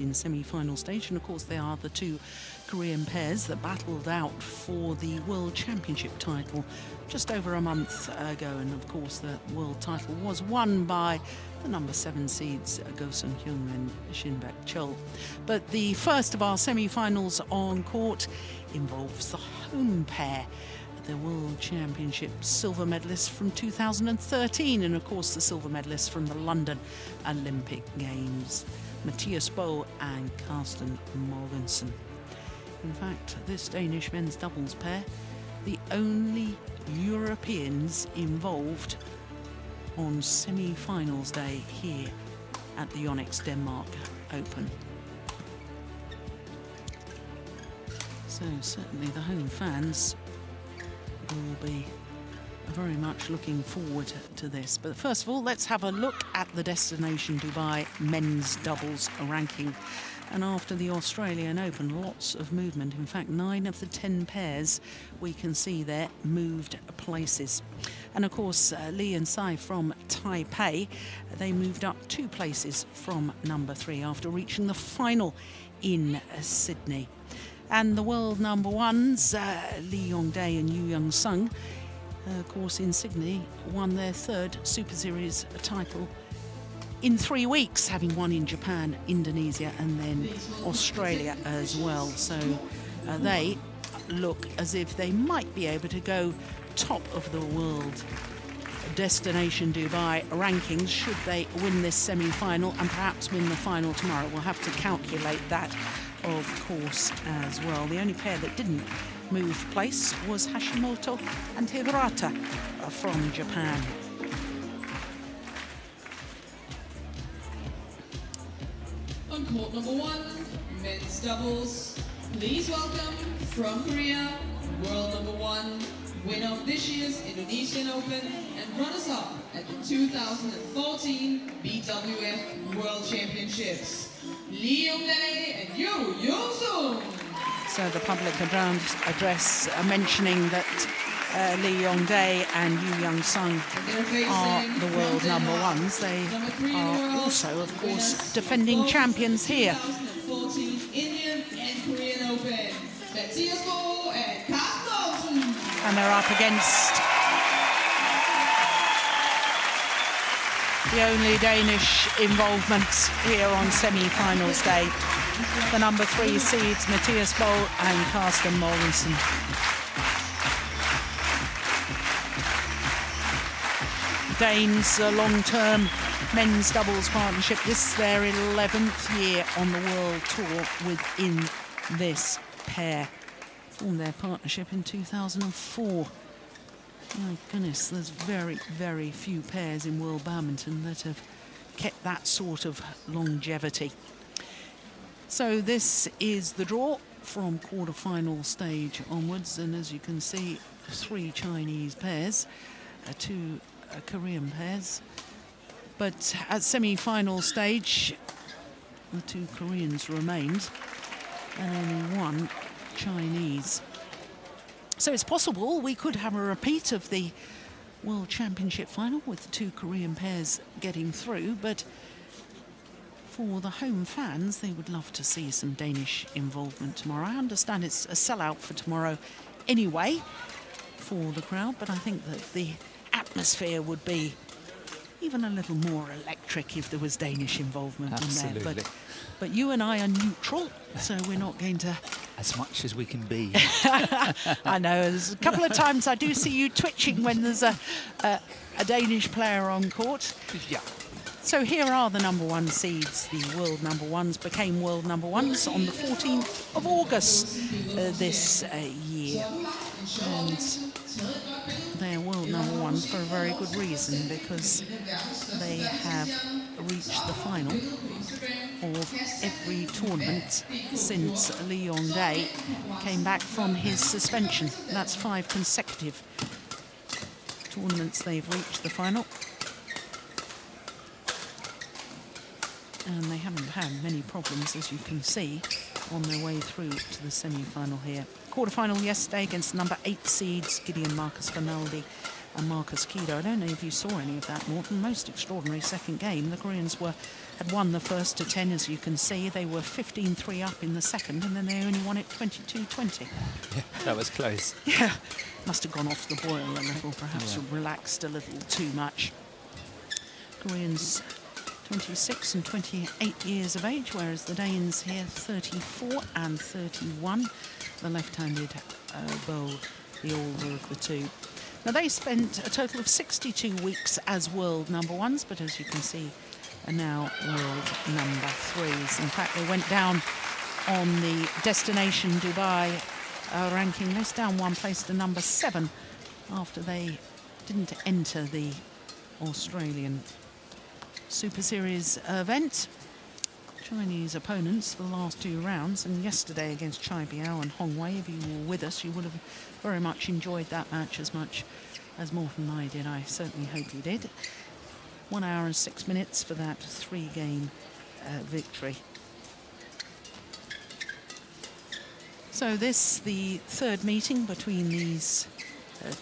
in semi-final stage, and of course they are the two Korean pairs that battled out for the World Championship title just over a month ago, and of course the world title was won by the number 7 seeds Go Sung-hyun and Shin Bak-chul. But the first of our semi-finals on court involves the home pair, the World Championship silver medalists from 2013, and of course the silver medalists from the London Olympic Games, Mathias Bo and Carsten Mogensen. In fact, this Danish men's doubles pair, the only Europeans involved on semi-finals day here at the YONEX Denmark Open. So certainly the home fans will be very much looking forward to this. But first of all, let's have a look at the Destination Dubai men's doubles ranking. And after the Australian Open, lots of movement. In fact, 9 of the 10 pairs we can see there moved places. And of course, Lee and Tsai from Taipei, they moved up 2 places from number 3 after reaching the final in Sydney. And the world number ones, Lee Yong-dae and Yu Young-sung, of course in Sydney, won their 3rd Super Series title in 3 weeks, having won in Japan, Indonesia and then Australia as well. So they look as if they might be able to go top of the world Destination Dubai rankings should they win this semi-final and perhaps win the final tomorrow. We'll have to calculate that, of course, as well. The only pair that didn't move place was Hashimoto and Hirata from Japan. On court number 1, men's doubles, please welcome from Korea, world number 1, winner of this year's Indonesian Open and runners-up at the 2014 BWF World Championships, Lee Yong-dae and Yu Young-sung. So the public address mentioning that Lee Yong-dae and Yu Young-sung are the world number ones. They are also, of course, defending champions here. 2014 Indian and Korean Open, Mathias Bo and Carsten. And they're up against the only Danish involvement here on semi-finals day, the number 3 seeds Mathias Bo and Carsten Mogensen. Danes, a long-term men's doubles partnership. This is their 11th year on the world tour within this pair. Formed their partnership in 2004. My goodness, there's very, very few pairs in world badminton that have kept that sort of longevity. So this is the draw from quarter-final stage onwards, and as you can see, 3 Chinese pairs, 2 Korean pairs. But at semi-final stage, the 2 Koreans remained, and only 1 Chinese. So it's possible we could have a repeat of the World Championship final with the 2 Korean pairs getting through, but for the home fans, they would love to see some Danish involvement tomorrow. I understand it's a sellout for tomorrow anyway for the crowd, but I think that the atmosphere would be even a little more electric if there was Danish involvement in there. But you and I are neutral, so we're not going to... As much as we can be. I know, there's a couple of times I do see you twitching when there's a Danish player on court. Yeah. So here are the number 1 seeds. The world number 1s became world number 1s on the 14th of August this year. And they're world number 1s for a very good reason, because they have reached the final of every tournament since Lee Yong-dae came back from his suspension. That's 5 consecutive tournaments they've reached the final. And they haven't had many problems, as you can see, on their way through to the semi-final here. Quarter-final yesterday against number 8 seeds Gideon Marcus Fernaldi and Marcus Kido. I don't know if you saw any of that, Morten. Most extraordinary second game. The Koreans were had won the first to 10, as you can see. They were 15-3 up in the second, and then they only won it 22-20. Yeah, that was close. Yeah, must have gone off the boil a little, perhaps relaxed a little too much. Koreans 26 and 28 years of age, whereas the Danes here 34 and 31. The left-handed bow, the older of the two. Now, they spent a total of 62 weeks as world number ones, but as you can see, are now world number threes. In fact, they went down on the Destination Dubai ranking list, down one place to number 7 after they didn't enter the Australian Superseries event. Chinese opponents for the last 2 rounds, and yesterday against Chai Biao and Hong Wei, if you were with us, you would have very much enjoyed that match as much as Morton and I did. I certainly hope you did. 1 hour and 6 minutes for that 3-game victory. So this, the third meeting between these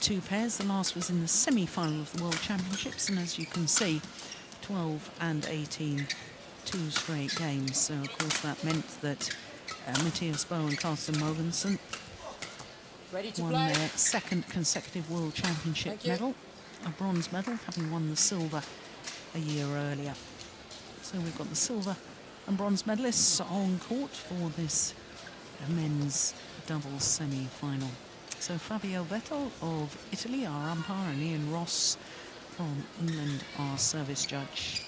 two pairs. The last was in the semi-final of the World Championships, and as you can see, 12 and 18, 2 straight games. So of course that meant that Matthias Boe and Carsten Mogensen won their second consecutive World Championship medal, a bronze medal, having won the silver a year earlier. So we've got the silver and bronze medalists on court for this men's doubles semi-final. So Fabio Vettel of Italy, our umpire, and Ian Ross from England, our service judge.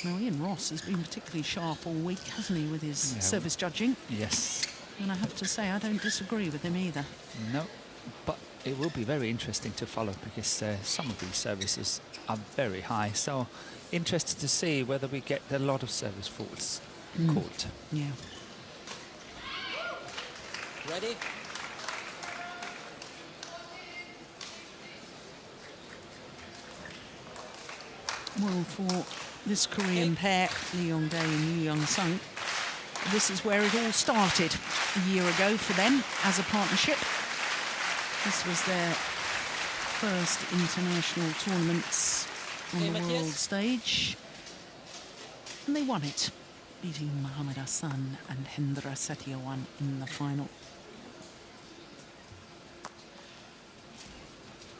Now, Ian Ross has been particularly sharp all week, hasn't he, with his service judging? Yes. And I have to say, I don't disagree with him either. No, but it will be very interesting to follow, because some of these services are very high. So interested to see whether we get a lot of service faults caught. Yeah. Ready? Well, for this Korean pair, Lee Yong-dae and Yoo Young-sung, this is where it all started a year ago for them as a partnership. This was their first international tournaments on the world stage, and they won it, beating Mohammad Hassan and Hendra Setiawan in the final.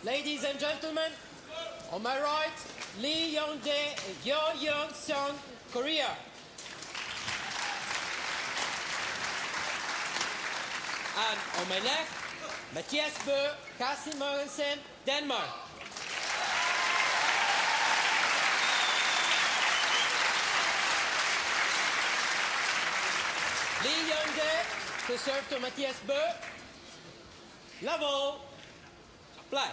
Ladies and gentlemen, on my right, Lee Yong-dae and Yoo Young-sung, Korea. And on my left, Matthias Bø, Carsten Mogensen, Denmark. Lee Yong-dae to serve to Matthias Bø. Level, play.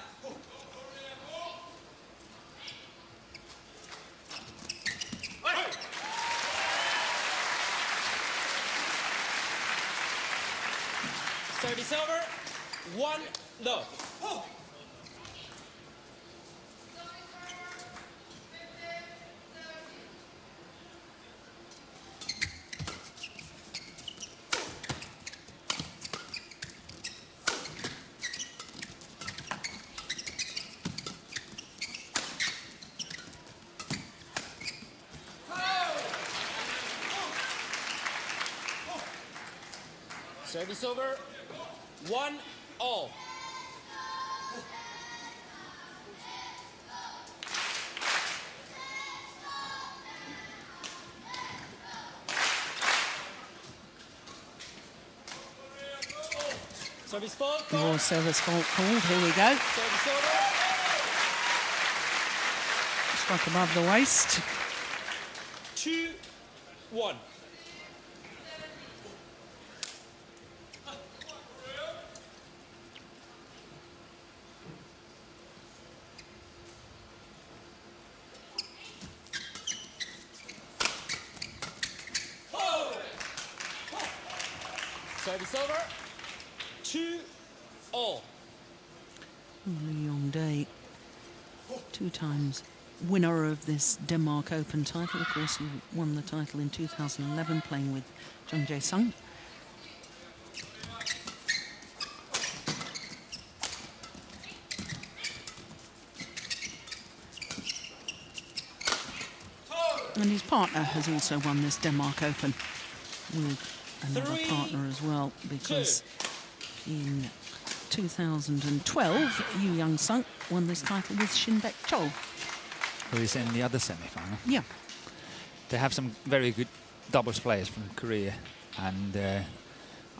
Service over, 1 low. Service over, 1-all. Service fault. Your service fault called. Here we go. Service over. Struck above the waist. 2-1. Service over. 2-all. Lee Yong-dae, 2 times winner of this Denmark Open title. Of course, he won the title in 2011 playing with Jung Jae-sung. And his partner has also won this Denmark Open with another 3, partner as well, because in 2012, Yu Young-sung won this title with Shin-Baek Chol. Who is in the other semi-final. Yeah. They have some very good doubles players from Korea, and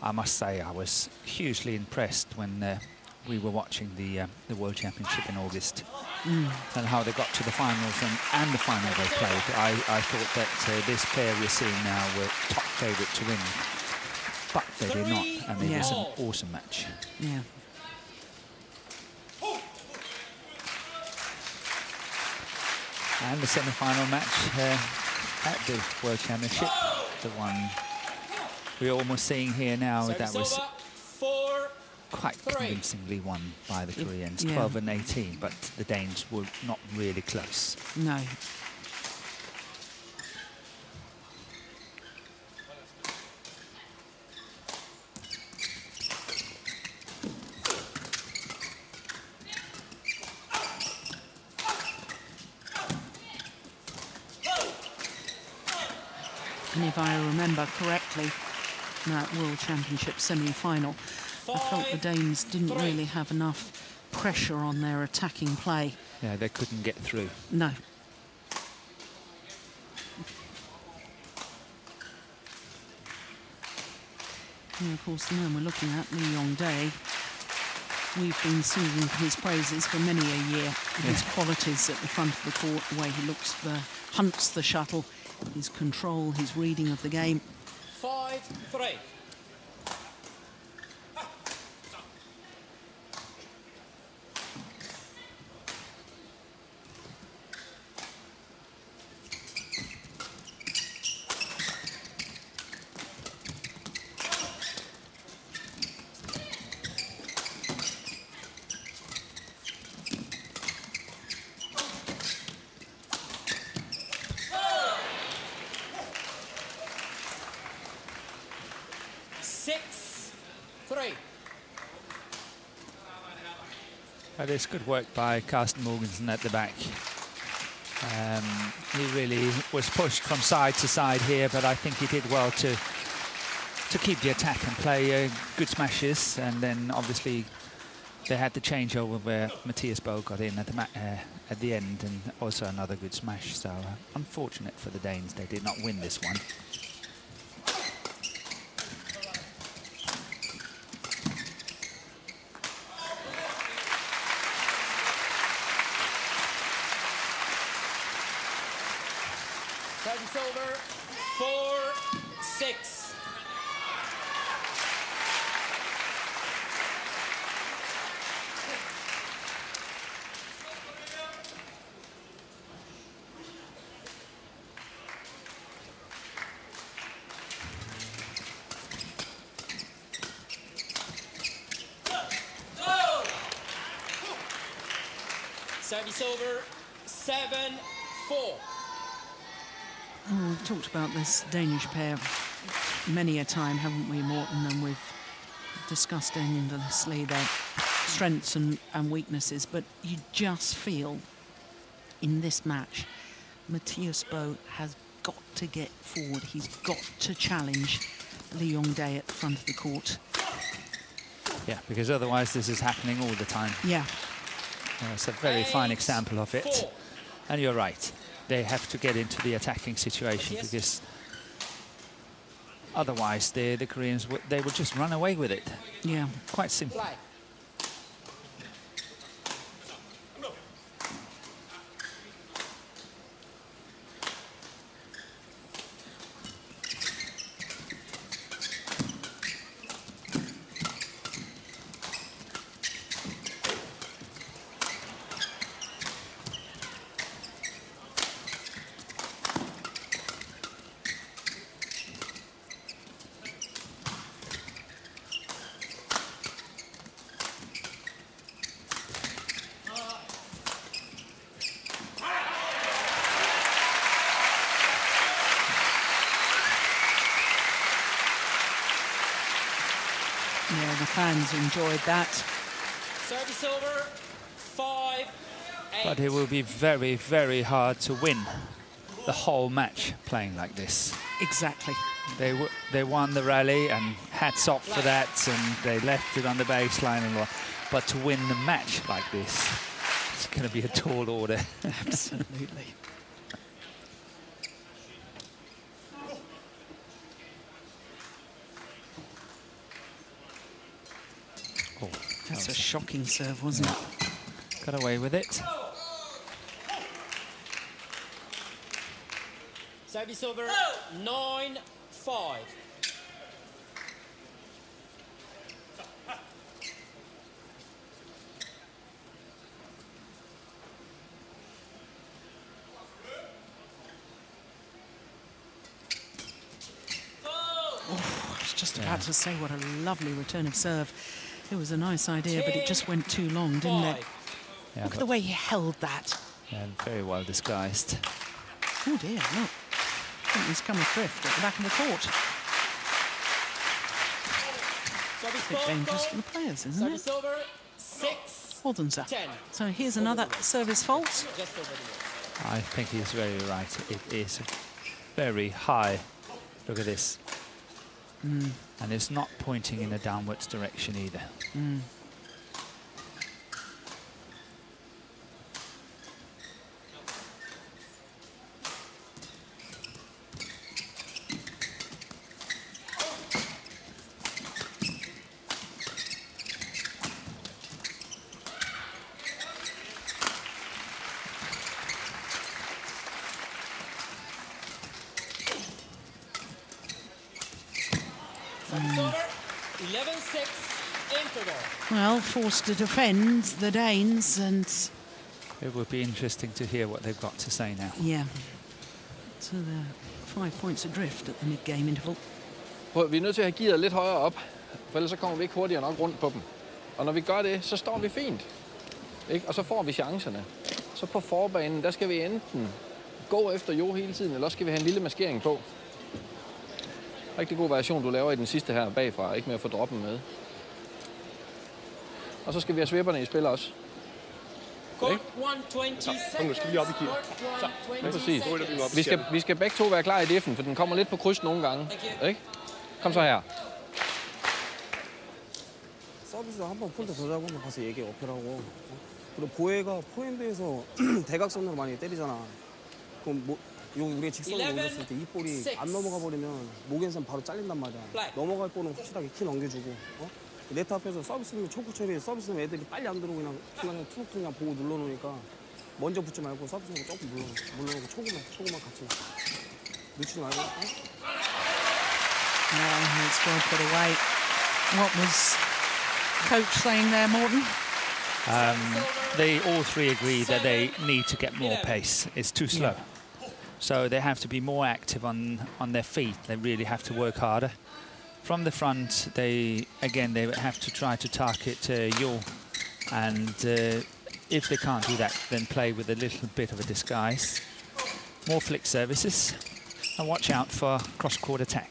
I must say I was hugely impressed when we were watching the World Championship in August and how they got to the finals and the final they played. I thought that this pair we're seeing now were top favourite to win, but they did not, and it was an awesome match. Yeah. And the semi-final match at the World Championship, the one we're almost seeing here now, that was quite convincingly won by the Koreans, 12 and 18, but the Danes were not really close. No. And if I remember correctly, that World Championship semi-final, I felt the Danes didn't really have enough pressure on their attacking play. Yeah, they couldn't get through. No. And of course, the man we're looking at, Lee Yong-dae, we've been singing his praises for many a year. His qualities at the front of the court, the way he hunts the shuttle, his control, his reading of the game. 5-3. That is good work by Carsten Mogensen at the back. He really was pushed from side to side here, but I think he did well to keep the attack and play good smashes. And then obviously they had the changeover where Matthias Bo got in at the end, and also another good smash. So unfortunate for the Danes, they did not win this one. Service over, 4-6. Service over, 7-4. We've talked about this Danish pair many a time, haven't we, Morten? And we've discussed endlessly their strengths and weaknesses, but you just feel in this match, Matthias Bo has got to get forward. He's got to challenge Lee Yong-dae at the front of the court. Yeah, because otherwise this is happening all the time. Yeah. It's a very fine example of it. 4. And you're right. They have to get into the attacking situation, because otherwise the Koreans they would just run away with it. Yeah. Quite simple. Fly. Yeah, the fans enjoyed that. Service over, 5-8. But it will be very, very hard to win. the whole match playing like this. Exactly. They won the rally, and hats off for that, and they left it on the baseline and all. But to win the match like this, it's going to be a tall order. Absolutely. Oh, That's a shocking serve, wasn't it? got away with it. Service over 9-5. I was just about to say what a lovely return of serve. It was a nice idea, but it just went too long, didn't it? Yeah, Look at the way he held that. Yeah, very well disguised. Oh dear, look. I think he's come adrift at the back of the court. A bit dangerous for the players, isn't Service it? over 6. Odense. 10. So here's another service fault. Just over the I think he's very right. It is very high. Look at this. And it's not pointing in a downwards direction either. Service over 11-6. Interval. Well, forced to defend the Danes, and It would be interesting to hear what they've got to say now. yeah. So they're 5 points adrift at the mid-game interval. Vi er nødt til at have gearet lidt højere op, for ellers så kommer vi ikke hurtigere nok rundt på dem. Og når vi gør det, så står vi fint. Ikke? Og så får vi chancerne. Så på forbanen, der skal vi enten gå efter Jo hele tiden, eller også skal vi have en lille maskering på. Rigtig god variation, du laver i den sidste her bagfra, ikke med at få droppen med. Og så skal vi have svipperne i spil også. Court 120 Nu skal vi lige op i gear. Ja, præcis. Så rykker vi op i Vi skal begge to være klar i diffen, for den kommer lidt på kryds nogle gange. Ikke? Kom så her. 서비스 한번 폴드 더 잡으면 가서 얘기 어필하고. 그리고 보혜가 포핸드에서 대각선으로 많이 때리잖아. 그럼 우리가 직선으로 올렸을 때 이 볼이 안 넘어가 버리면 모겐센 바로 잘린단 말이야. 넘어갈 볼은 확실하게 키 넘겨주고. 네트 앞에서 서비스 넣으면 초크 처리, 서비스 넣으면 애들이 빨리 안 들어오고 그냥 중간에 툭툭 그냥 보고 눌러놓으니까 먼저 붙지 말고 서비스 넣고 조금 눌러놓고 초구만 같이 놓치지 말고. It's well put away. What was coach saying there, Morten? They all three agree that they need to get more pace. It's too slow. So they have to be more active on their feet. They really have to work harder. From the front, they have to try to target Yo. And if they can't do that, then play with a little bit of a disguise. More flick services. And watch out for cross-court attack.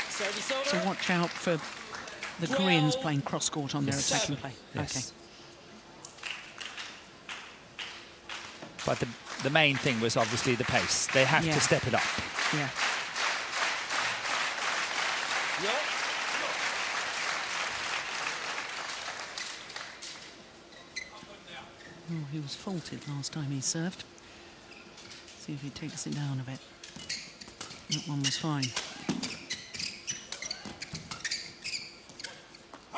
Service over. So watch out for the Koreans playing cross-court on their attacking play. Yes. Okay. But the main thing was obviously the pace. They have to step it up. Yeah. Yeah. Oh, he was faulted last time he served. See if he takes it down a bit. That one was fine.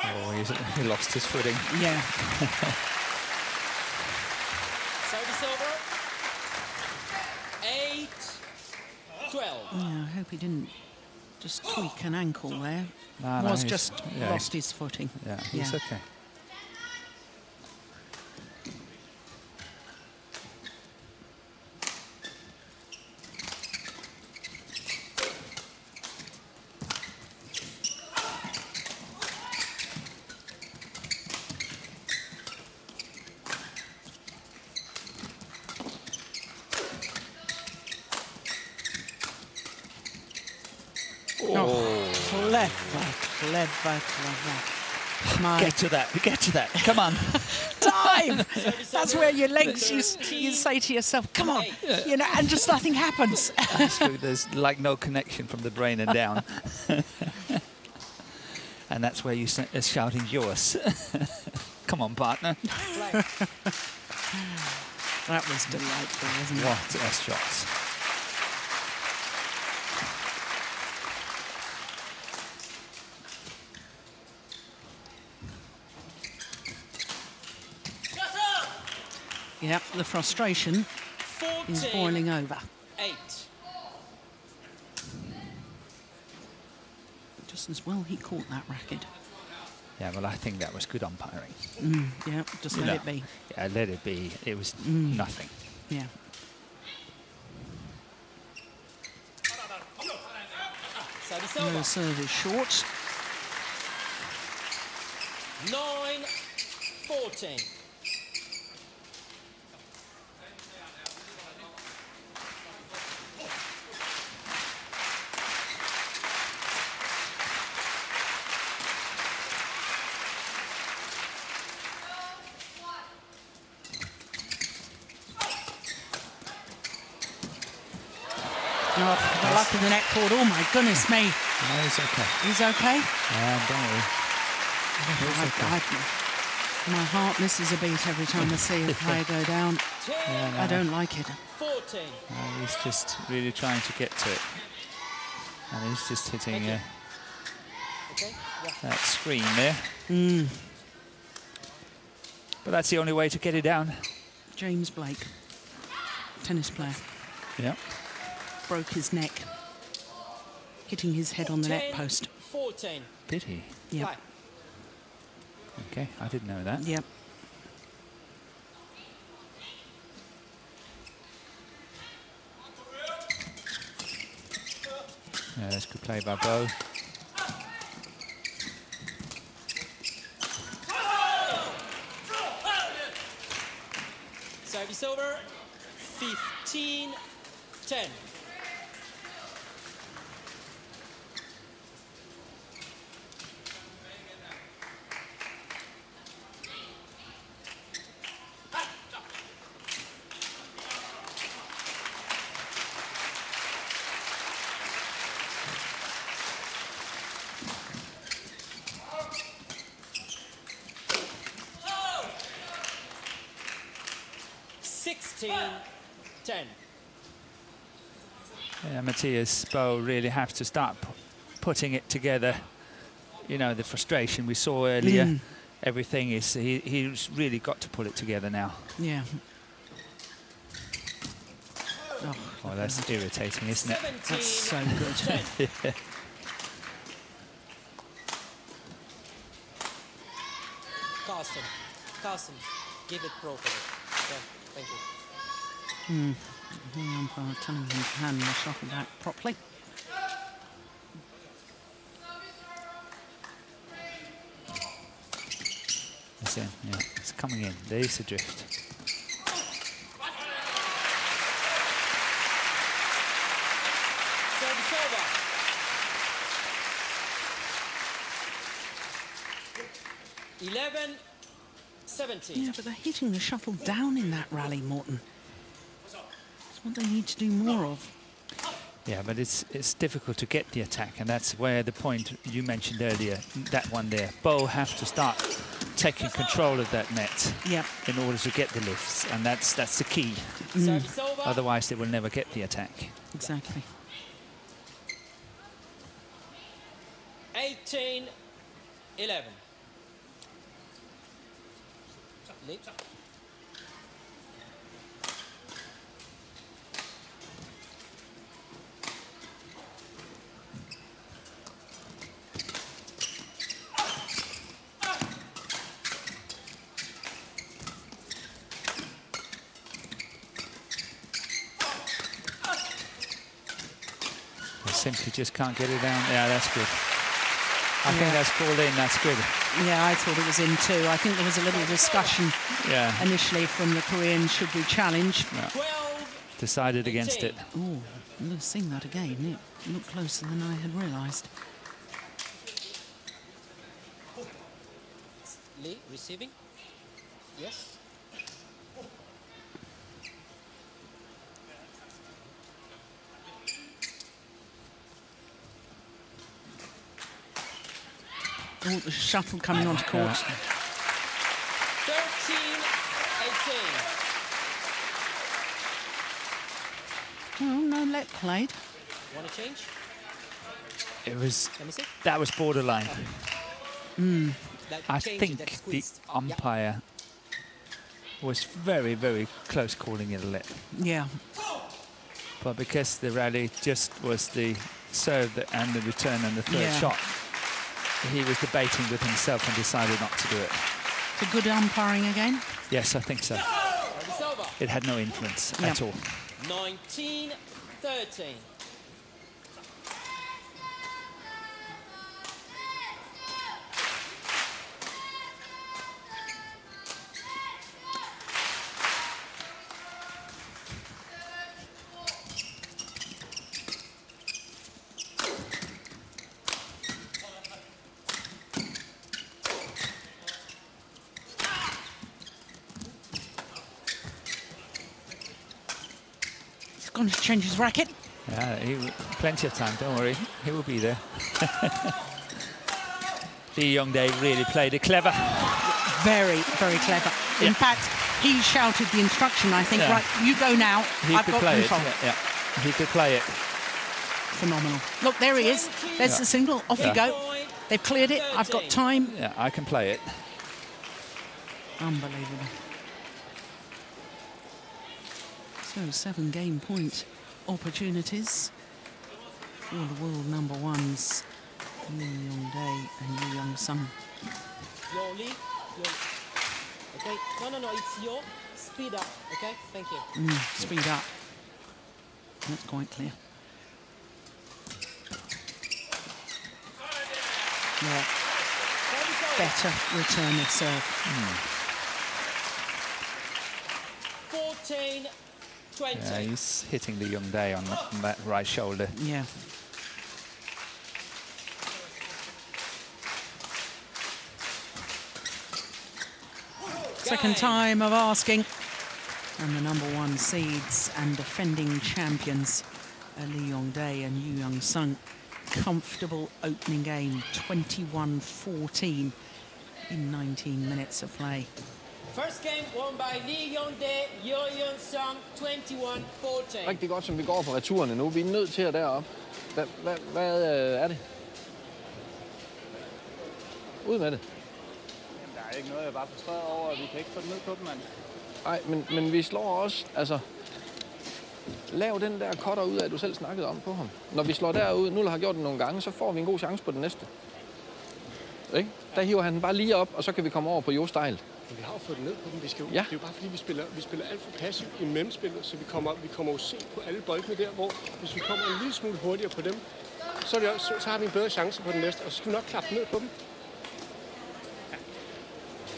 Oh, he lost his footing. Yeah. Service over 8-12. Yeah, I hope he didn't just tweak an ankle there. No, Was he's- just yeah, lost his footing. Yeah, he's okay. Oh, clever. Get to that. Get to that. Come on. Dive! That's where your legs, you say to yourself, come on, you know, and just nothing happens. There's like no connection from the brain and down. And that's where you are shouting yours. Come on, partner. That was delightful, wasn't it? What a shot. Yep, the frustration is boiling over. 8. Just as well he caught that racket. Yeah, well, I think that was good umpiring. Yeah, just You let know, it be. Yeah, let it be. It was nothing. Yeah. No serve is short. 9-14. Oh, the luck of the net cord. Oh my goodness me. No, he's okay. He's okay? Don't worry. My heart misses a beat every time I see a player go down. I don't like it. 14. He's just really trying to get to it. And he's just hitting that screen there. But that's the only way to get it down. James Blake, tennis player, Yeah. broke his neck, hitting his head on the net post. 14. Did he? Yep. Black. Okay, I didn't know that. Yep. Yeah, that's good play by Bo. Service over. 15-10. Yeah, Matthias Bo really have to start putting it together. You know, the frustration we saw earlier, everything is, he's really got to pull it together now. Yeah. Oh, that's irritating, isn't it? That's so good. Yeah. Carsten, give it properly. Okay, thank you. The umpire telling him to hand the shuttle back properly. That's it, yeah. It's coming in. There's the drift. Service over. 11-17. Yeah, but they're hitting the shuttle down in that rally, Morton. That's what they need to do more of. Yeah, but it's difficult to get the attack, and that's where the point you mentioned earlier, that one there. Bo have to start taking control of that net in order to get the lifts, and that's the key. Service over. Otherwise, they will never get the attack. Exactly. 18-11. Lead. They simply just can't get it down. Yeah, that's good. I think that's called in. That's good. Yeah, I thought it was in too. I think there was a little discussion initially from the Korean, should we challenge? No. Decided against it. Oh, let's sing that again. It looked closer than I had realised. Lee, receiving. Yes. Oh, the shuttle coming onto court. 13-18. Oh, no let played. Want to change? It was, Let me see. that was borderline. That I change, think that the squeezed. umpire was very, very close calling it a let. Yeah. But because the rally just was the serve and the return and the third shot, he was debating with himself and decided not to do it. So good umpiring again? Yes, I think so. Service over. It had no influence at all. 19-13. He's gone to change his racket. Yeah, plenty of time, don't worry. He will be there. Lee Yong-dae really played it clever. Very, very clever. In fact, he shouted the instruction, I think, right, you go now, I've got control. Yeah, he could play it. Phenomenal. Look, there he is. There's the signal. Off you go. They've cleared it. I've got time. Yeah, I can play it. Unbelievable. So 7 game point opportunities for the world number ones, Lee Yong-dae and Yu Young-sung. Your Lee. Okay. No. It's your speed up. Okay. Thank you. Speed up. That's quite clear. Yeah. Better return of serve. 14-20. Yeah, he's hitting Lee Yong-dae on that right shoulder. Yeah. Second time of asking. And the number 1 seeds and defending champions, Lee Yong-dae and Yu Young-sung. Comfortable opening game, 21-14 in 19 minutes of play. First game won by Lee Yong-dae, Yu Young-sung, 21-14. Rigtig godt, som vi går på returerne nu. Vi er nødt til at derop. Hvad er det? Ud med det. Jamen, der er ikke noget, jeg er bare frustreret over, at vi kan ikke få det ned på dem, mand. Nej, men vi slår også, altså... Lav den der cutter ud af, du selv snakkede om på ham. Når vi slår derud, nu har gjort det nogle gange, så får vi en god chance på den næste. Ikke? Der hiver han den bare lige op, og så kan vi komme over på Jo-style. Vi har jo fået det ned på dem. Vi skal jo, Ja. Det er jo bare fordi, vi spiller alt for passivt i mellemspillet, så vi kommer jo sent på alle boldene der, hvor hvis vi kommer en lille smule hurtigere på dem, så har vi en bedre chance på den næste, og så skal vi nok klappe ned på dem.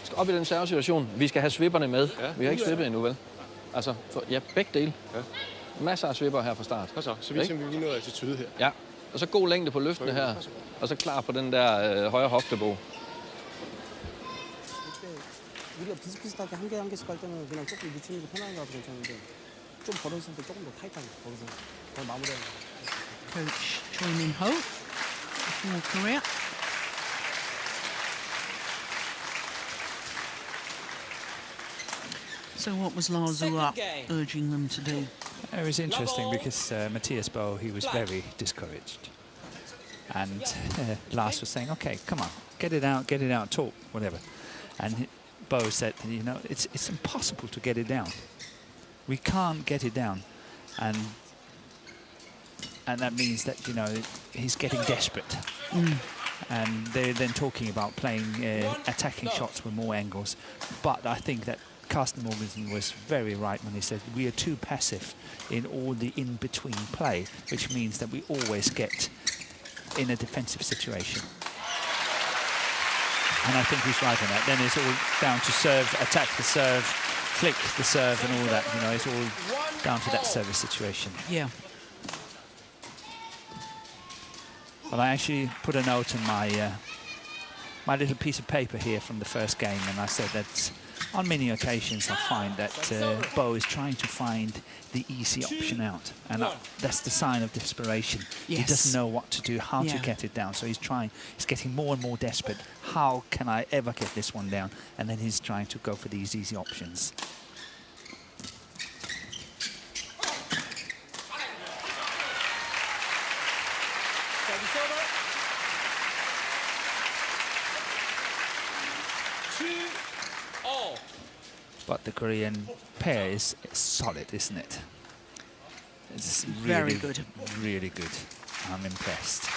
Vi skal op i den servesituation. Vi skal have svipperne med. Ja. Vi har ikke svippet endnu, vel? Altså, begge dele. Ja. Masser af svipper her fra start. Og så viser vi lige noget attitude her. Ja, og så god længde på løftene her. Og så klar på den der højre hoftebog. 우리가 비슷비슷하게 한 개씩 갈 때는 그냥 조금 미치는 게 편한 거 같아서 괜찮은데 좀 벌어졌을 때 조금 더 타이트하게 거기서 더 마무리하는 Coach Choi Min-ho for Korea. So what was Lazua urging them to do? It was interesting because Matthias Bo, he was very discouraged. And Lars was saying, okay, come on, get it out, talk, whatever. And Bo said, you know, it's impossible to get it down. We can't get it down. And that means that, you know, he's getting desperate. And they're then talking about playing attacking shots with more angles. But I think that Carsten Mogensen was very right when he said we are too passive in all the in-between play, which means that we always get in a defensive situation. And I think he's right on that. Then it's all down to serve, attack the serve, flick the serve and all that. You know, it's all down to that service situation. Yeah. But I actually put a note in my my little piece of paper here from the first game, and I said that on many occasions I find that Bo is trying to find the easy option out, and that's the sign of desperation. Yes. He doesn't know what to do, how to get it down, so he's getting more and more desperate. How can I ever get this one down? And then he's trying to go for these easy options. Service over. 2-all. But the Korean pair is solid, isn't it? It's really, Very good. Really good. I'm impressed.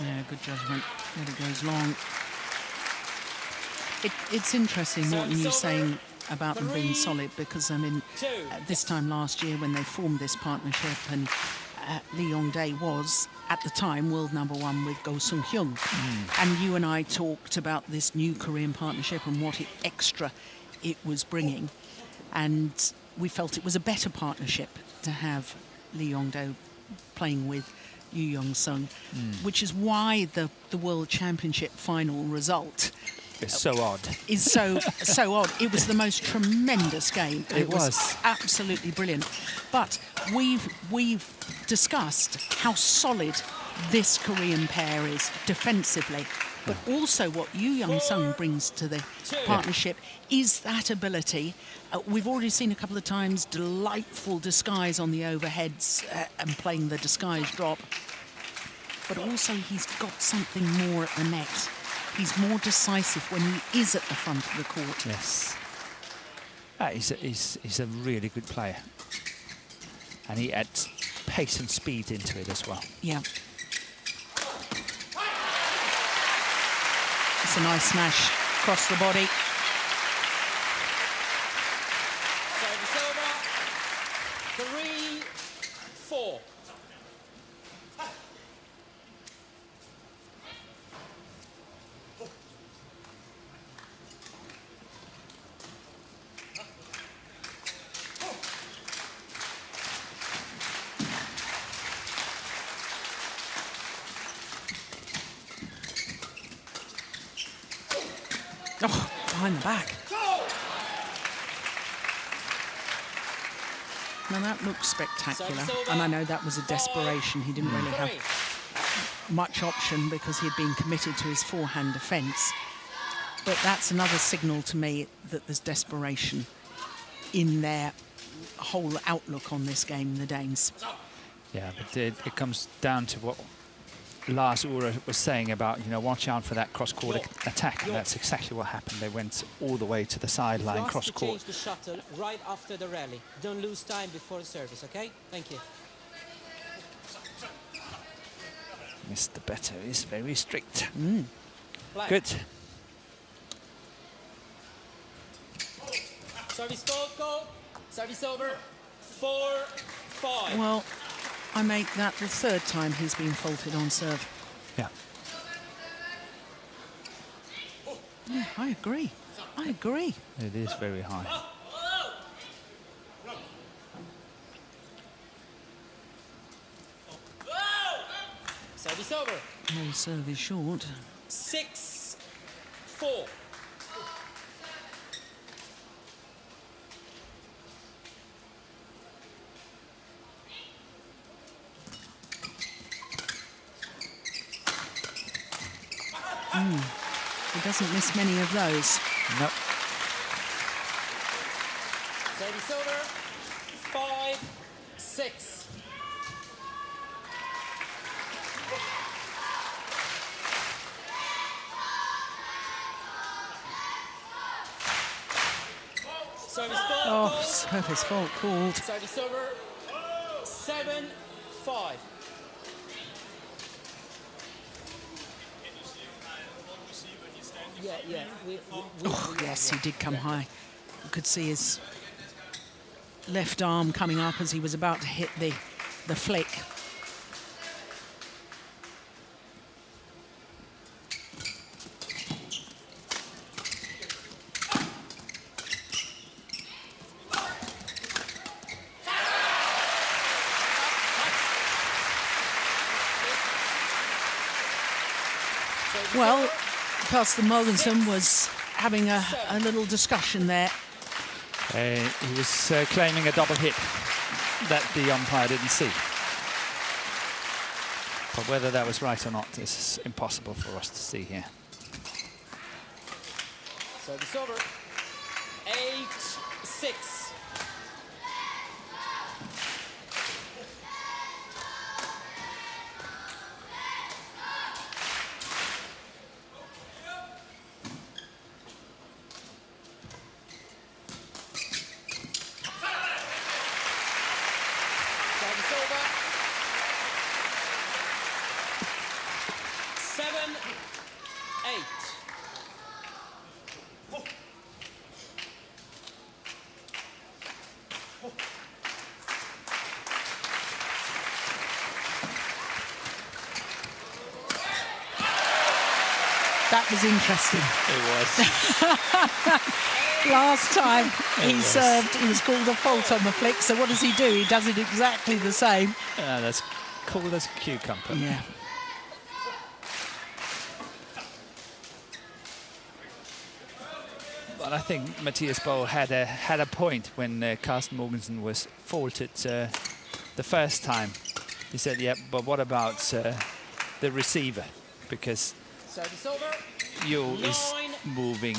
Yeah, good judgment. There it goes long. It's interesting, Morten, you saying about them being solid, because, I mean, this time last year when they formed this partnership, and Lee Yong-dae was, at the time, world #1 with Go Sung-hyun. And you and I talked about this new Korean partnership and what extra it was bringing. And we felt it was a better partnership to have Lee Yong-dae playing with Yu Young-sung, which is why the World Championship final result It's so odd. is so odd. It was the most tremendous game. It was absolutely brilliant. But we've discussed how solid this Korean pair is defensively, but also what Yu Young-sung brings to the partnership is that ability. We've already seen a couple of times delightful disguise on the overheads and playing the disguise drop. But also he's got something more at the net. He's more decisive when he is at the front of the court. Yes. He's a really good player. And he adds pace and speed into it as well. Yeah. It's a nice smash across the body. Service over. 3-4. Oh, behind the back. Now that looked spectacular, and I know that was a desperation. He didn't really have much option because he'd been committed to his forehand defence. But that's another signal to me that there's desperation in their whole outlook on this game, the Danes. Yeah, but it comes down to what Lars Ure was saying about, watch out for that cross-court attack, and that's exactly what happened. They went all the way to the sideline, cross-court. Change the shuttle right after the rally. Don't lose time before the service, okay? Thank you. Mr. Better is very strict. Black. Good. Service fault, go. Service over. 4-5. Well, I make that the third time he's been faulted on serve. Yeah. Yeah, I agree. It is very high. Service over. No serve is short. 6-4. He doesn't miss many of those. Nope. Service over. 5-6. Service fault. Oh, service fault called. Service over. 7-5. Oh, yes, he did come high. You could see his left arm coming up as he was about to hit the flick. Well, Carsten Mogensen was having a little discussion there. He was claiming a double hit that the umpire didn't see. But whether that was right or not is impossible for us to see here. So it's over. 8-6. That was interesting. It was. Last time he served, he was called a fault on the flick. So what does he do? He does it exactly the same. That's cool as a cucumber. Yeah. But I think Matthias Bo had a point when Carsten Mogensen was faulted the first time. He said, "Yeah, but what about the receiver? Because Yo is moving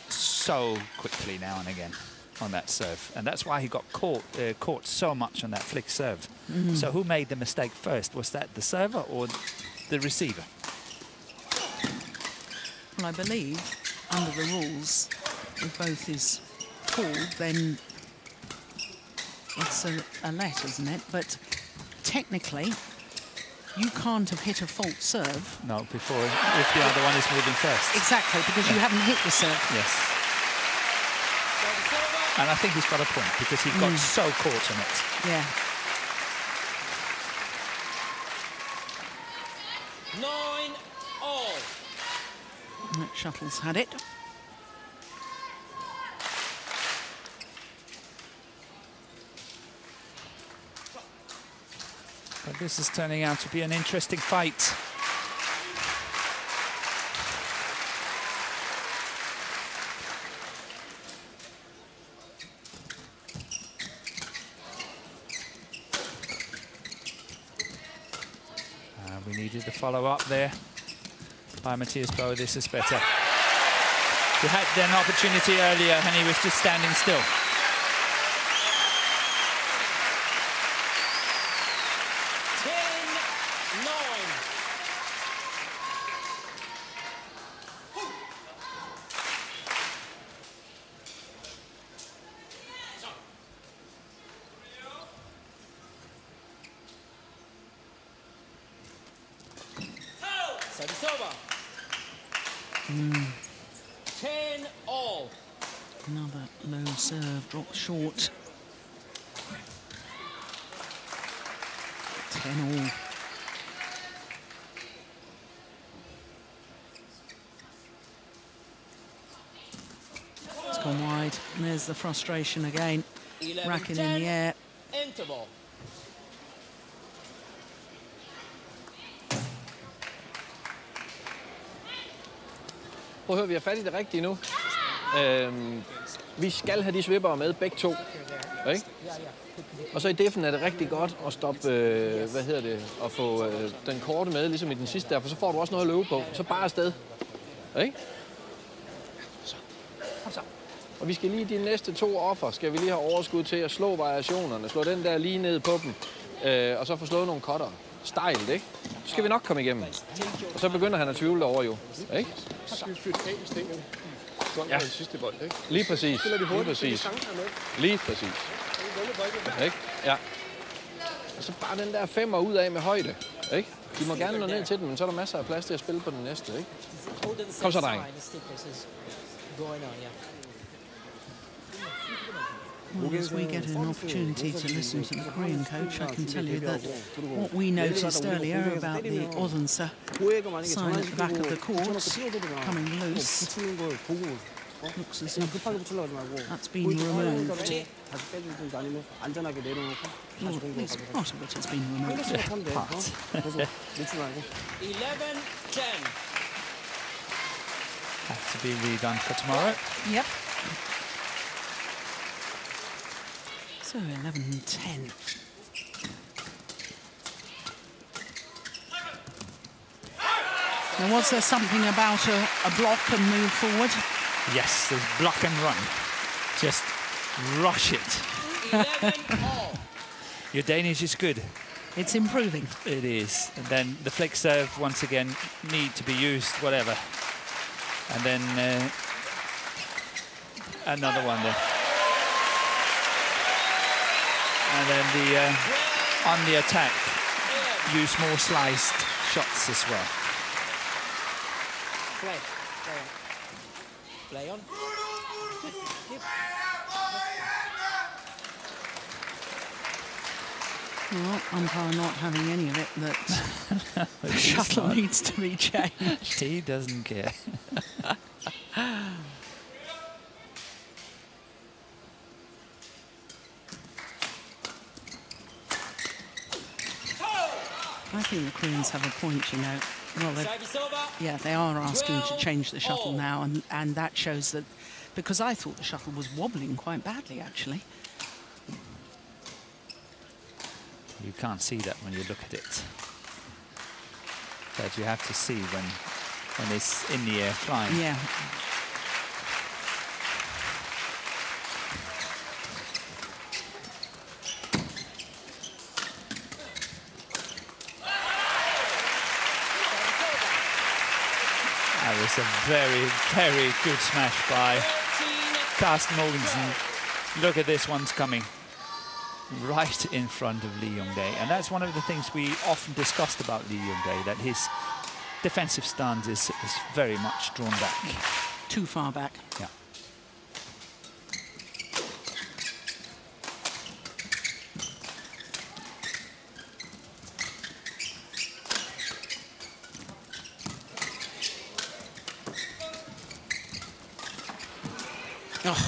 so quickly now and again on that serve, and that's why he got caught so much on that flick serve." So who made the mistake first? Was that the server or the receiver? Well, I believe under the rules, if both is called, then it's a let, isn't it? But technically, you can't have hit a fault serve. No, before, if the other one is moving first. Exactly, because you haven't hit the serve. Yes. And I think he's got a point, because he got so caught on it. Yeah. 9-all. That Shuttle's had it. But this is turning out to be an interesting fight. We needed the follow-up there by Matthias Bo. This is better. He had an opportunity earlier and he was just standing still. Service over. 10-all. Another low serve, dropped short. 10-all. It's gone wide. And there's the frustration again. Racket in the air. Interval. Prøv at høre, vi har fat i det rigtige nu. Vi skal have de svippere med, begge to. Ikke? Og så i defen er det rigtig godt at stoppe, at få den korte med, ligesom i den sidste der, for så får du også noget at løbe på. Så bare afsted. Ikke? Og vi skal lige de næste 2 offer, skal vi lige have overskud til at slå variationerne, slå den der lige ned på dem, og så få slået nogle cutter. Stejlt, ikke? Så skal vi nok komme igennem. Og så begynder han at tvivle derovre jo, ikke? Så skal vi flytte af i stængerne. Ja. Den sidste bold, ikke? Lige præcis. Lige præcis. Lige præcis. Ikke? Ja. Og så bare den der 5'er ud af med højde. Ikke? De må gerne nå ned til den, men så er der masser af plads til at spille på den næste, ikke? Odense Kom så, dreng. side, the stiffness is going on, yeah. Well, as we get an opportunity to listen to the Korean coach, I can tell you that what we noticed earlier about the Odense sign at the back of the court coming loose looks as if that's been removed. Well, at least part of it has been removed. 11-10. Have to be redone for tomorrow. Yep. So 11-10. Now, was there something about a block and move forward? Yes, there's block and run. Just rush it. 11-all. Your Danish is good. It's improving. It is. And then the flick serve, once again, need to be used, whatever. And then another one there. And then on the attack, use more sliced shots as well. Play. Play on. Well, umpire not having any of it, that the shuttle needs to be changed. He doesn't care. I think the Koreans have a point, you know. Well, Service over. yeah, they are asking to change the shuttle now, and that shows that, because I thought the shuttle was wobbling quite badly, actually. You can't see that when you look at it. But you have to see when it's in the air flying. Yeah. That was a very, very good smash by Carsten Mogensen. Look at this one's coming right in front of Lee Young-dae. And that's one of the things we often discussed about Lee Young-dae, that his defensive stance is very much drawn back. Too far back. Yeah. Oh,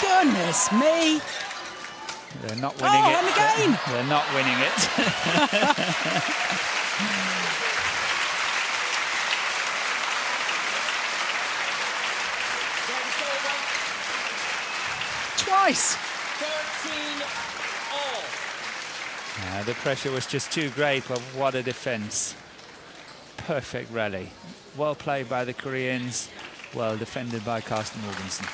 goodness me. They're not winning it. And again. They're not winning it. Twice. 13-all. The pressure was just too great, but what a defense. Perfect rally. Well played by the Koreans, well defended by Carsten Mogensen.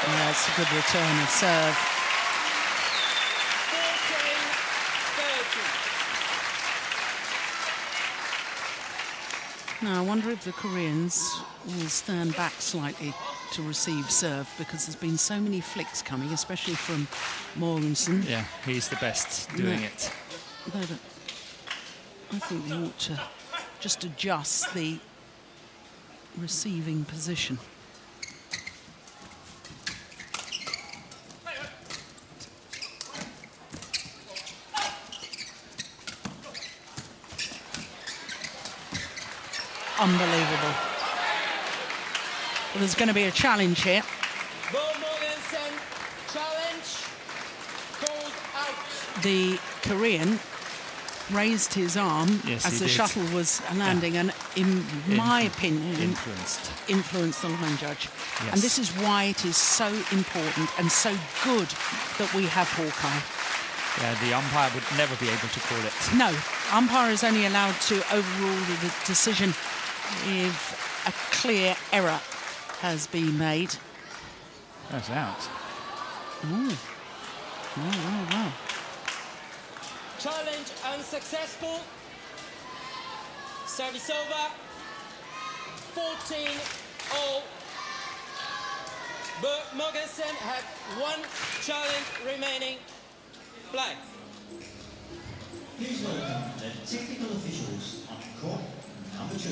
Yeah, it's a good return of serve. 14-30. Now, I wonder if the Koreans will stand back slightly to receive serve, because there's been so many flicks coming, especially from Mogensen. Yeah, he's the best doing it. But I think they ought to just adjust the receiving position. Unbelievable. Well, there's going to be a challenge here. Bo Mogensen, challenge, called out. The Korean raised his arm Yes, as he the did. shuttle was landing, and in my opinion, influenced the line judge. Yes. And this is why it is so important and so good that we have Hawkeye. Yeah, the umpire would never be able to call it. No, umpire is only allowed to overrule the decision if a clear error has been made. That's out. Ooh. Wow. Challenge unsuccessful. Service over. 14-all. but Mogensen have one challenge remaining. Play. Please welcome the technical officials on court number 2.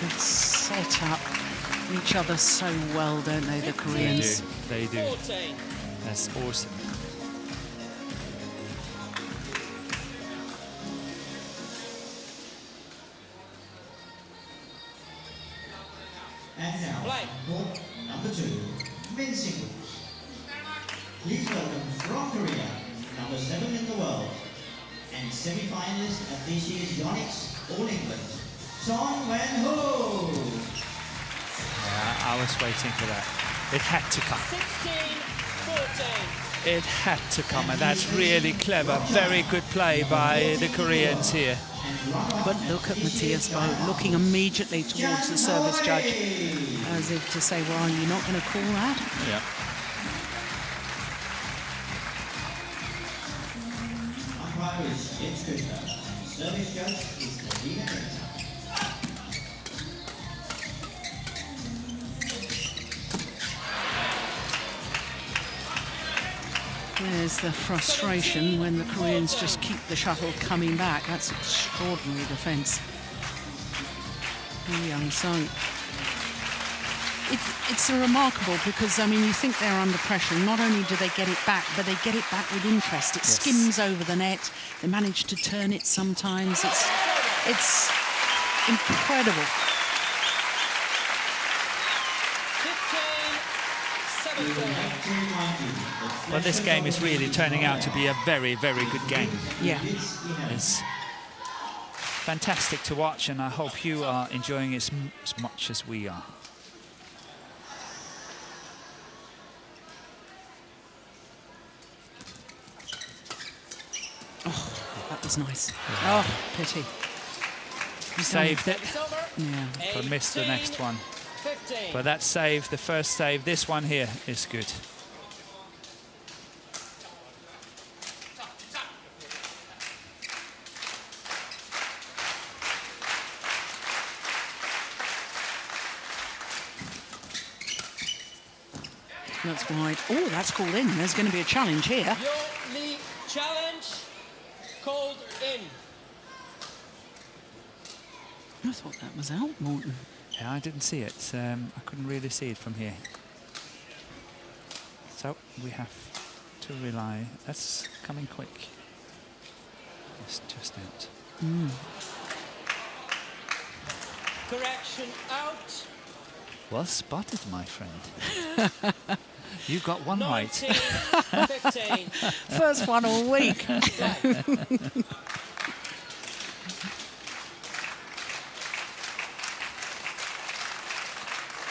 They set up each other so well, don't they, the Koreans? They do. 14. That's awesome. And now, Play. court number 2, men's singles. Please welcome from Korea, number 7 in the world, and semi-finalist of this year's YONEX All England, Song Wen-ho. Yeah, I was waiting for that. It had to come. 16-14. It had to come, and that's really clever. Very good play by the Koreans here. But look at Matthias Bo looking immediately towards the service judge as if to say, well, you're not going to call that? Yeah. Umpire is James Kuster. Service judge is Lavina Benson. There's the frustration when the Koreans just keep the shuttle coming back. That's extraordinary defence. Young Sung. It's remarkable because, I mean, you think they're under pressure. Not only do they get it back, but they get it back with interest. It skims over the net. They manage to turn it sometimes. It's incredible. 15-17. Well, this game is really turning out to be a very, very good game. Yeah. It's fantastic to watch, and I hope you are enjoying it as much as we are. Oh, that was nice. Oh, pity. Saved it. It's over. Yeah. But missed the next one. 15. But that save, the first save, this one here is good. That's wide. Oh, that's called in. There's going to be a challenge here. Your Lee challenge called in. I thought that was out, Morton. Yeah, I didn't see it. I couldn't really see it from here. So we have to rely. That's coming quick. It's just out. Correction out. Well spotted, my friend. You got one right. 19-15. First one all week.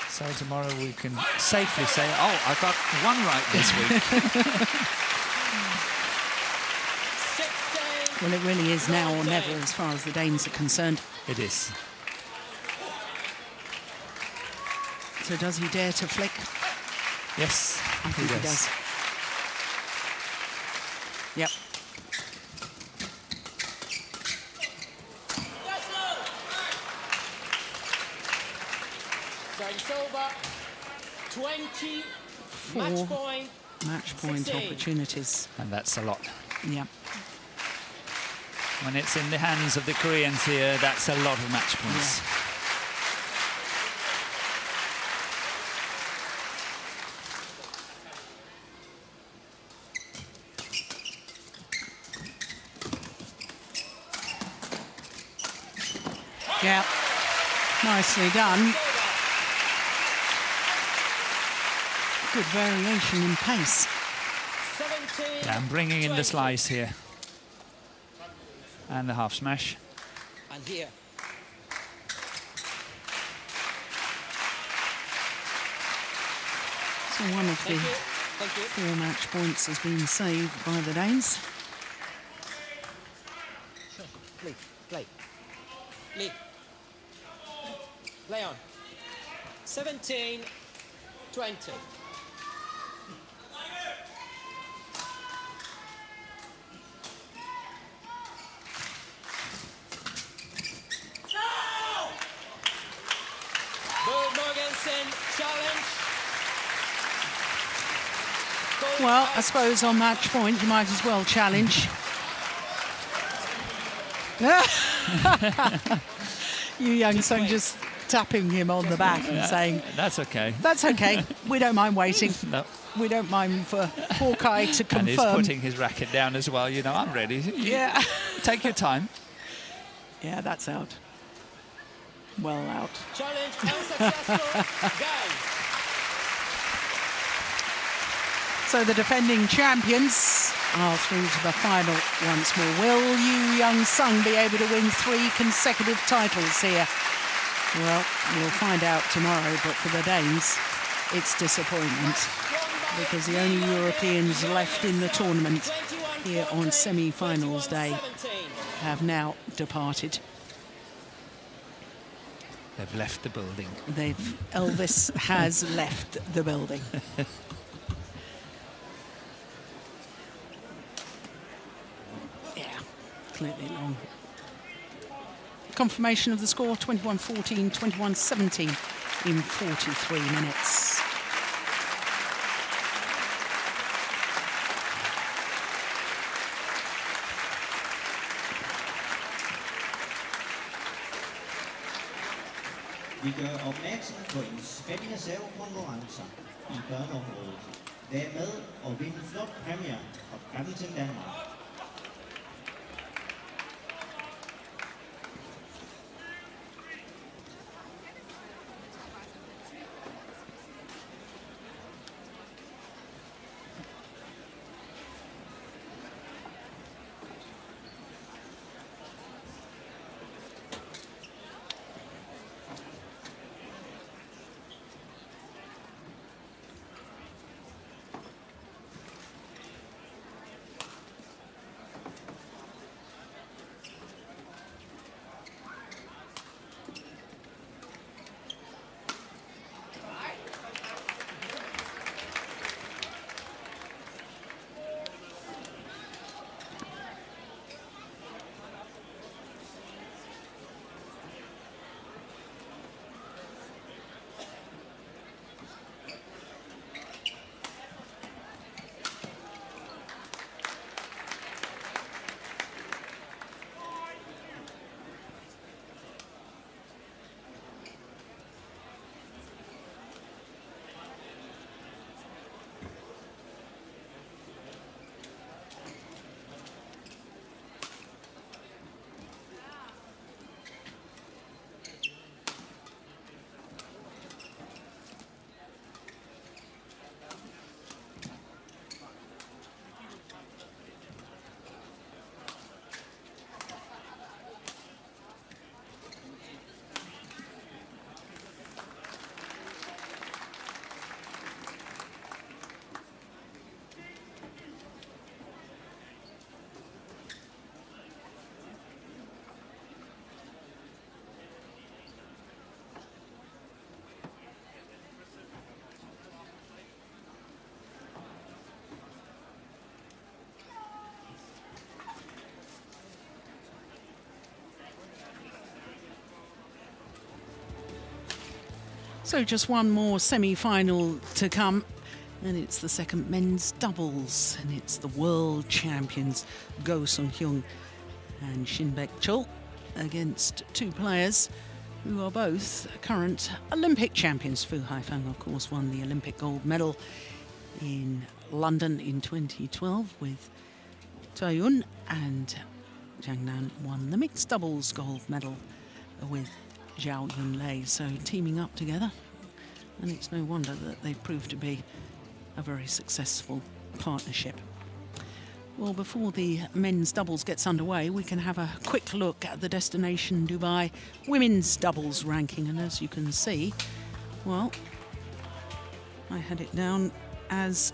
So tomorrow we can safely say, oh, I got one right this week. 16. Well, it really is now or never as far as the Danes are concerned. It is. So does he dare to flick? Yes, I think he does. Yep. So it's over. 20 Four match point. match point 16. opportunities. And that's a lot. Yep. When it's in the hands of the Koreans here, that's a lot of match points. Yeah. Nicely done. Good variation in pace. 17. Yeah, I'm bringing in the 20. slice here. And the half smash. And here. So one of Thank the you. Thank you. 4 match points has been saved by the Danes. Play. Play. Lead. Play on. 17-20. Mogensen challenge. Well, I suppose on match point you might as well challenge. Yu Young Sung just tapping him on the back and saying, That's okay. "That's okay. We don't mind waiting. No. We don't mind for Hawkeye to And he's confirm." putting his racket down as well. You know, I'm ready. Yeah. Take your time. Yeah, that's out. Well out. Challenge unsuccessful. Game. So the defending champions are through to the final once more. Will Yu Young Sung be able to win 3 consecutive titles here? Well, we'll find out tomorrow, but for the Danes, it's disappointment because the only Europeans left in the tournament here on semi-finals day have now departed. They've left the building. Elvis has left the building. Yeah, completely long. Confirmation of the score, 21-14, 21-17 in 43 minutes. Vi gør opmærksom på en spændende servekonkurrencer i børneområdet. Vær med og vind en flot præmie fra Badminton Danmark. So just one more semi-final to come, and it's the second men's doubles, and it's the world champions Go Sung-hyun and Shin Baek-chul against 2 players who are both current Olympic champions. Fu Haifeng, of course, won the Olympic gold medal in London in 2012 with Taeyun, and Jiang Nan won the mixed doubles gold medal with Zhao Yunlei, so teaming up together, and it's no wonder that they've proved to be a very successful partnership. Well, before the men's doubles gets underway, we can have a quick look at the Destination Dubai women's doubles ranking, and as you can see, well, I had it down as